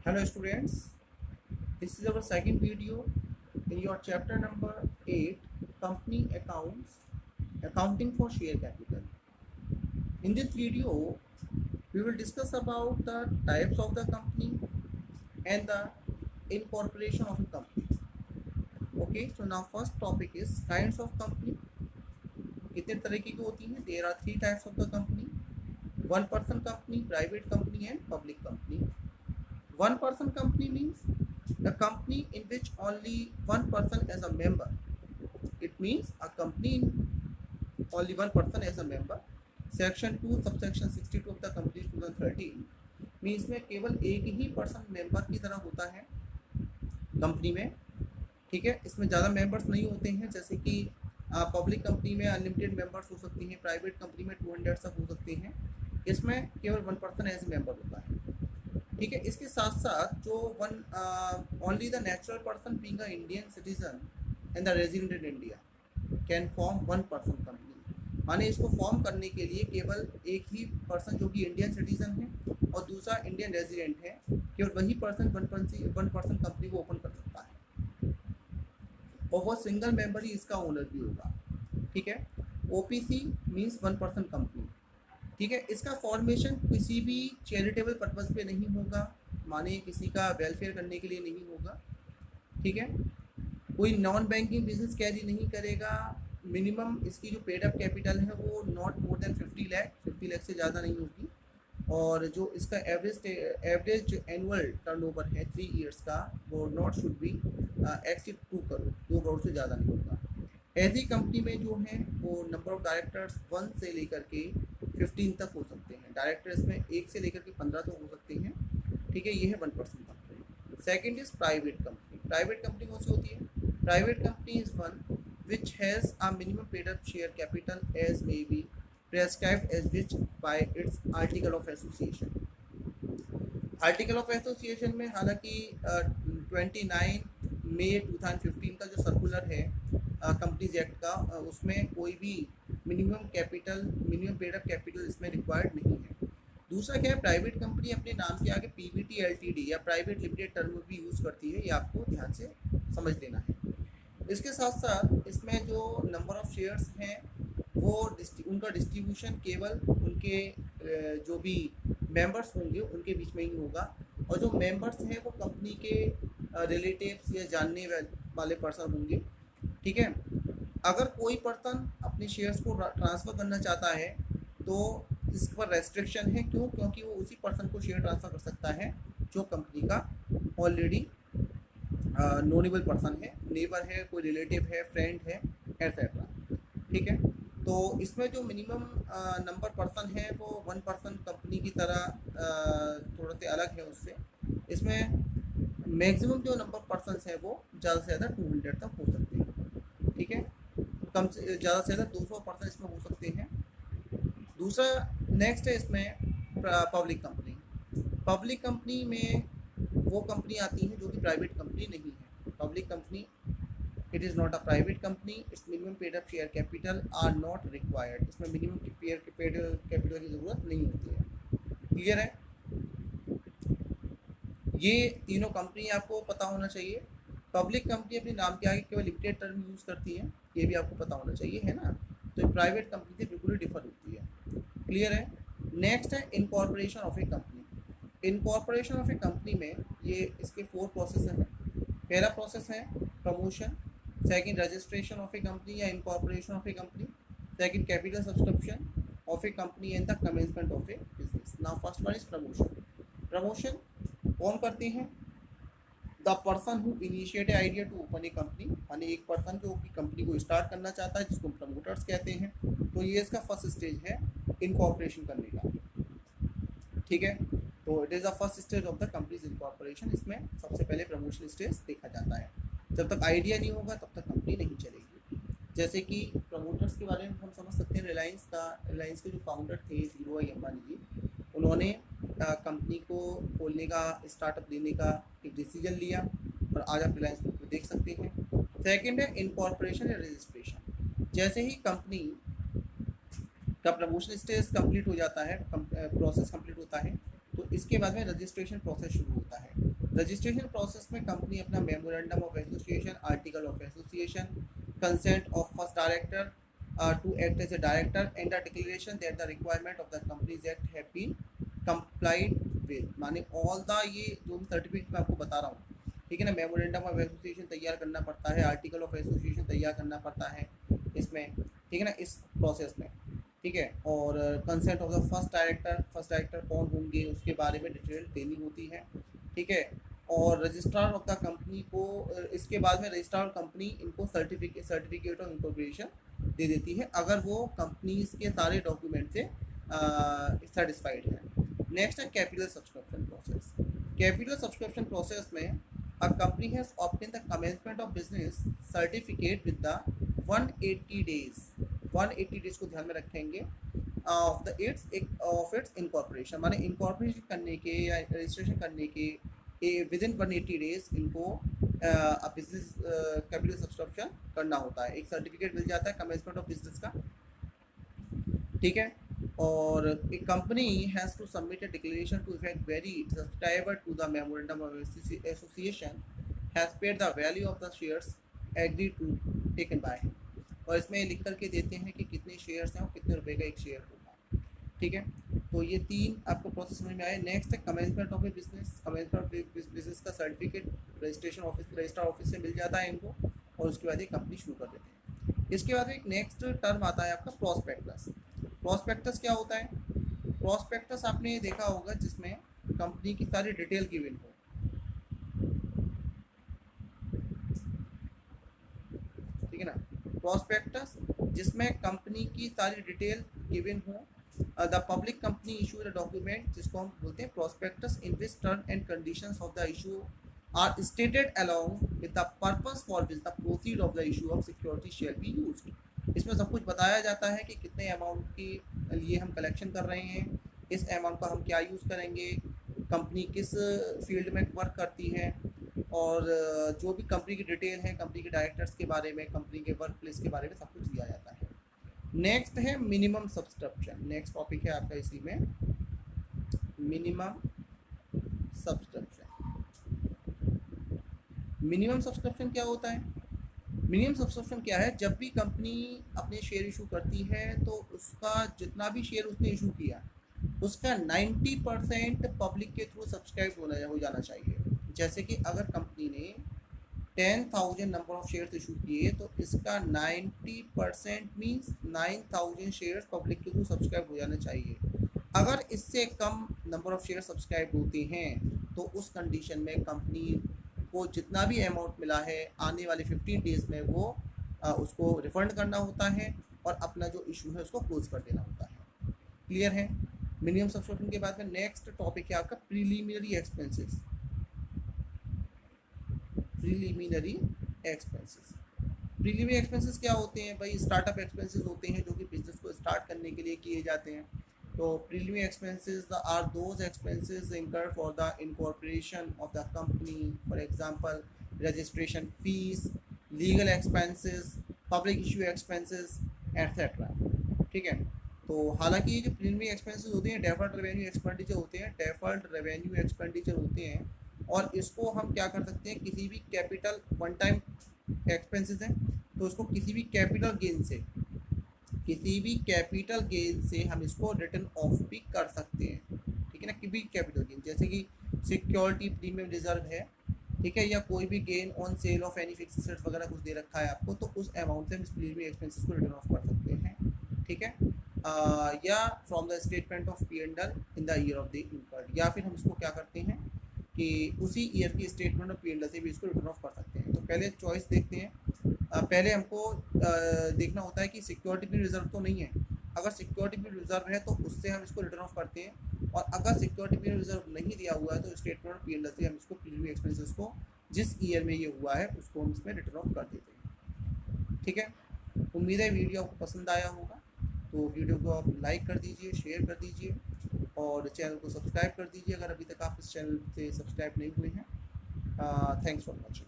Hello students, this is our second video in your chapter number 8, Company Accounts, Accounting for Share Capital. In this video, we will discuss about the types of the company and the incorporation of a company. Okay, so now first topic is kinds of company. कितने तरह की होती हैं? There are three types of the company: one person company, private company and public company. One person company means a company in which only one person is a member. It means a company in only one person as a member. Section 2 subsection 62 of the Companies 2013 means में केवल एक ही person member की तरह होता है company में. ठीक है, इसमें ज़्यादा मेंबर्स नहीं होते हैं. जैसे कि पब्लिक कंपनी में अनलिमिटेड मेंबर्स हो सकती हैं, प्राइवेट कंपनी में 200 तक हो सकते हैं. इसमें केवल वन पर्सन एज मेंबर होता है. ठीक है, इसके साथ साथ जो one only the natural person being a Indian citizen and the resident in India can form one person company. माने इसको फॉर्म करने के लिए केवल एक ही पर्सन जो कि इंडियन सिटीजन है और दूसरा इंडियन रेजिडेंट है, केवल वही पर्सन वन पर्सन कंपनी को ओपन कर सकता है और वो सिंगल मेंबर ही इसका ओनर भी होगा. ठीक है, OPC means one person company. ठीक है, इसका फॉर्मेशन किसी भी चैरिटेबल पर्पज़ पे नहीं होगा, माने किसी का वेलफेयर करने के लिए नहीं होगा. ठीक है, कोई नॉन बैंकिंग बिजनेस कैरी नहीं करेगा. मिनिमम इसकी जो पेड अप कैपिटल है वो नॉट मोर देन 50 लाख से ज़्यादा नहीं होगी. और जो इसका एवरेज एनुअल टर्नओवर है 3 इयर्स का वो not should be exceed 2 crore से ज़्यादा नहीं होगा. ऐसी कंपनी में जो है वो नंबर ऑफ डायरेक्टर्स 1 से लेकर के 15 तक हो सकते हैं. डायरेक्टर्स में 1 से लेकर के 15 तक हो सकते हैं. ठीक है, ये है one person company. Second is private company. Private company कौन सी होती है? Private company is one which has a minimum paid up share capital as may be prescribed as which by its article of association. Article of association में हालांकि 29 मई 2015 का जो circular है companies act का, उसमें कोई भी मिनिमम पेड अप कैपिटल इसमें रिक्वायर्ड नहीं है. दूसरा क्या है, प्राइवेट कंपनी अपने नाम के आगे पीवीटी एलटीडी या प्राइवेट लिमिटेड टर्म भी यूज़ करती है. ये आपको ध्यान से समझ लेना है. इसके साथ साथ इसमें जो नंबर ऑफ़ शेयर्स हैं वो उनका डिस्ट्रीब्यूशन केवल उनके जो भी मेंबर्स होंगे उनके बीच में ही होगा. और जो मेंबर्स हैं वो कंपनी के रिलेटिव्स या जानने वाले पर्सन होंगे. ठीक है, अगर कोई पर्सन अपने शेयर्स को ट्रांसफ़र करना चाहता है तो इस पर रेस्ट्रिक्शन है. क्यों? क्योंकि वो उसी पर्सन को शेयर ट्रांसफ़र कर सकता है जो कंपनी का ऑलरेडी नोनेबल पर्सन है, नेबर है, कोई रिलेटिव है, फ्रेंड है, एट्सेट्रा. ठीक है, तो इसमें जो मिनिमम नंबर पर्सन है वो वन पर्सन कंपनी की तरह थोड़ा से अलग है उससे. इसमें मैक्सिमम जो नंबर पर्सन है वो ज़्यादा से ज़्यादा 200 तक हो सकते हैं. ठीक है, कम से ज़्यादा से ज़्यादा 200 पर्सन इसमें हो सकते हैं. दूसरा नेक्स्ट है इसमें पब्लिक कंपनी. पब्लिक कंपनी में वो कंपनी आती है जो कि प्राइवेट कंपनी नहीं है. Public company it is not a private company. It's minimum paid up share capital R not required. इसमें मिनिमम पेड कैपिटल की ज़रूरत नहीं होती है. क्लियर है? ये तीनों कंपनी आपको पता होना चाहिए. पब्लिक कंपनी अपने नाम के आगे केवल लिमिटेड टर्म यूज़ करती है, ये भी आपको पता होना चाहिए, है ना. तो प्राइवेट कंपनी से बिल्कुल डिफर होती है. क्लियर है? नेक्स्ट है incorporation of a company. Incorporation of a company में ये इसके 4 प्रोसेस हैं. पहला प्रोसेस है promotion, second registration of a company या incorporation of a company, second capital subscription of a company and the commencement of a business. Now first one is promotion. Promotion कौन करते हैं? The person who initiate idea to open a company. यानी एक person जो कि company को start करना चाहता है जिसको प्रमोटर्स कहते हैं. तो ये इसका फर्स्ट स्टेज है इनकॉर्पोरेशन करने का. ठीक है, तो it is the first stage of the companies incorporation. इसमें सबसे पहले प्रमोशन स्टेज देखा जाता है. जब तक आइडिया नहीं होगा तब तक कंपनी नहीं चलेगी. जैसे कि प्रमोटर्स के बारे में हम समझ सकते हैं. रिलायंस के जो फाउंडर थे धीरूभाई अंबानी जी, उन्होंने कंपनी को खोलने का, स्टार्टअप देने का एक डिसीजन लिया और आज आप रिलायंस को देख सकते हैं. सेकेंड है इनकॉर्पोरेशन या रजिस्ट्रेशन. जैसे ही कंपनी का प्रमोशन स्टेज कंप्लीट हो जाता है, प्रोसेस कंप्लीट होता है, तो इसके बाद में रजिस्ट्रेशन प्रोसेस शुरू होता है। रजिस्ट्रेशन प्रोसेस में कंपनी अपना memorandum of association, article of association, consent of first director to act as a director and the declaration that the requirement of the Companies Act have been complied with, माने all the ये जो certificate मैं आपको बता रहा हूँ, ठीक है ना, मेमोरेंडम ऑफ एसोसिएशन तैयार करना पड़ता है, आर्टिकल ऑफ एसोसिएशन तैयार करना पड़ता है इसमें, ठीक है ना, इस प्रोसेस में, ठीक है। और consent of the first director कौन होंगे उसके बारे में डिटेल देनी होती है, ठीक है। और रजिस्ट्रार ऑफ द कंपनी को इसके बाद में रजिस्ट्रार कंपनी इनको सर्टिफिकेट ऑफ इंकॉर्पोरेशन दे देती है अगर वो कंपनीज के सारे डॉक्यूमेंट से सेटिस्फाइड है। नेक्स्ट है capital subscription process. Capital subscription process में a company has obtain the commencement of business certificate with the 180 days को ध्यान में रखेंगे ऑफ इट्स इनकॉर्पोरेशन, माने इनकॉर्पोरेशन करने के या रजिस्ट्रेशन करने के विद इन 180 डेज इनको बिजनेस कैपिटल सब्सक्रिप्शन करना होता है। एक सर्टिफिकेट मिल जाता है कमेंसमेंट ऑफ बिजनेस का, ठीक है। और एक company has to submit a declaration to effect very subscriber to the memorandum of association has paid the value of the shares agree to taken by, और इसमें लिख करके देते हैं कि कितने शेयर्स हैं और कितने रुपए का एक शेयर होगा, ठीक है। तो ये तीन आपको प्रोसेस समझ में आए। नेक्स्ट है commencement of a business. Commencement of business का सर्टिफिकेट रजिस्ट्रार ऑफिस से मिल जाता है इनको, और उसके बाद ये कंपनी शुरू कर देते हैं। इसके बाद एक नेक्स्ट टर्म आता है आपका प्रोस्पेक्टस। प्रोस्पेक्टस क्या होता है? प्रोस्पेक्टस आपने देखा होगा जिसमें कंपनी की सारी डिटेल गिवन हो, ठीक है ना। प्रोस्पेक्टस जिसमें कंपनी की सारी डिटेल गिवन हो। The public company issue the document जिसको हम बोलते हैं prospectus in which term and conditions of the issue are stated along with the purpose for which the proceed of the issue of security shall be used. इसमें सब कुछ बताया जाता है कि कितने अमाउंट के लिए हम कलेक्शन कर रहे हैं, इस अमाउंट का हम क्या यूज़ करेंगे, कंपनी किस फील्ड में वर्क करती है, और जो भी कंपनी की डिटेल है, कंपनी के डायरेक्टर्स के बारे में, कंपनी के वर्क प्लेस के बारे में सब कुछ दिया जाता है। नेक्स्ट है मिनिमम सब्सक्रिप्शन। नेक्स्ट टॉपिक है आपका इसी में मिनिमम सब्सक्रिप्शन। मिनिमम सब्सक्रिप्शन क्या होता है? मिनिमम सब्सक्रिप्शन क्या है? जब भी कंपनी अपने शेयर इशू करती है तो उसका जितना भी शेयर उसने इशू किया उसका 90% पब्लिक के थ्रू सब्सक्राइब हो जाना चाहिए। जैसे कि अगर कंपनी ने 10,000 नंबर ऑफ शेयर्स इशू किए तो इसका 90% मीन्स 9,000 शेयर्स पब्लिक के थ्रू सब्सक्राइब हो जाना चाहिए। अगर इससे कम नंबर ऑफ शेयर सब्सक्राइब होते हैं तो उस कंडीशन में कंपनी को जितना भी अमाउंट मिला है आने वाले 15 डेज़ में वो उसको रिफंड करना होता है और अपना जो इशू है उसको क्लोज कर देना होता है। क्लियर है? मिनिमम सब्सक्रिप्शन के बाद में नेक्स्ट टॉपिक है आपका preliminary expenses. Preliminary expenses. Preliminary expenses क्या होते हैं भाई? स्टार्टअप एक्सपेंसेस होते हैं जो कि बिजनेस को स्टार्ट करने के लिए किए जाते हैं। तो preliminary expenses are those expenses incurred for the incorporation of the company, for example registration fees, legal expenses, public issue expenses etcetera, ठीक है। तो हालांकि ये जो प्रीलिमिनरी एक्सपेंसेस होते हैं डेफर्ड रेवेन्यू एक्सपेंडिचर होते हैं, डेफर्ड रेवेन्यू एक्सपेंडिचर होते हैं, और इसको हम क्या कर सकते हैं, किसी भी कैपिटल वन टाइम एक्सपेंसेस हैं तो उसको किसी भी कैपिटल गेन से हम इसको रिटर्न ऑफ भी कर सकते हैं, ठीक है ना। किसी भी कैपिटल गेन जैसे कि सिक्योरिटी प्रीमियम रिजर्व है, ठीक है, या कोई भी gain on sale of any fixed assets वगैरह कुछ दे रखा है आपको, तो उस अमाउंट से हम इस प्रीलिमिनरी एक्सपेंसेस को रिटर्न ऑफ कर सकते हैं, ठीक है। या from the statement of P&L in the year of the incurred, या फिर हम इसको क्या करते हैं कि उसी ईयर की स्टेटमेंट ऑफ P&L से भी इसको रिटर्न ऑफ कर सकते हैं। तो पहले चॉइस देखते हैं। पहले हमको देखना होता है कि सिक्योरिटी भी रिजर्व तो नहीं है। अगर सिक्योरिटी भी रिजर्व है तो उससे हम इसको रिटर्न ऑफ करते हैं, और अगर सिक्योरिटी भी रिजर्व नहीं दिया हुआ है तो स्टेटमेंट ऑफ P&L से हम इसको प्रीलिमिनरी एक्सपेंसेस को जिस ईयर में ये हुआ है उसको हम इसमें रिटर्न ऑफ कर देते हैं, ठीक है। उम्मीद है वीडियो आपको पसंद आया होगा, तो वीडियो को आप लाइक कर दीजिए, शेयर कर दीजिए और चैनल को सब्सक्राइब कर दीजिए अगर अभी तक आप इस चैनल से सब्सक्राइब नहीं हुए हैं। Thanks for watching.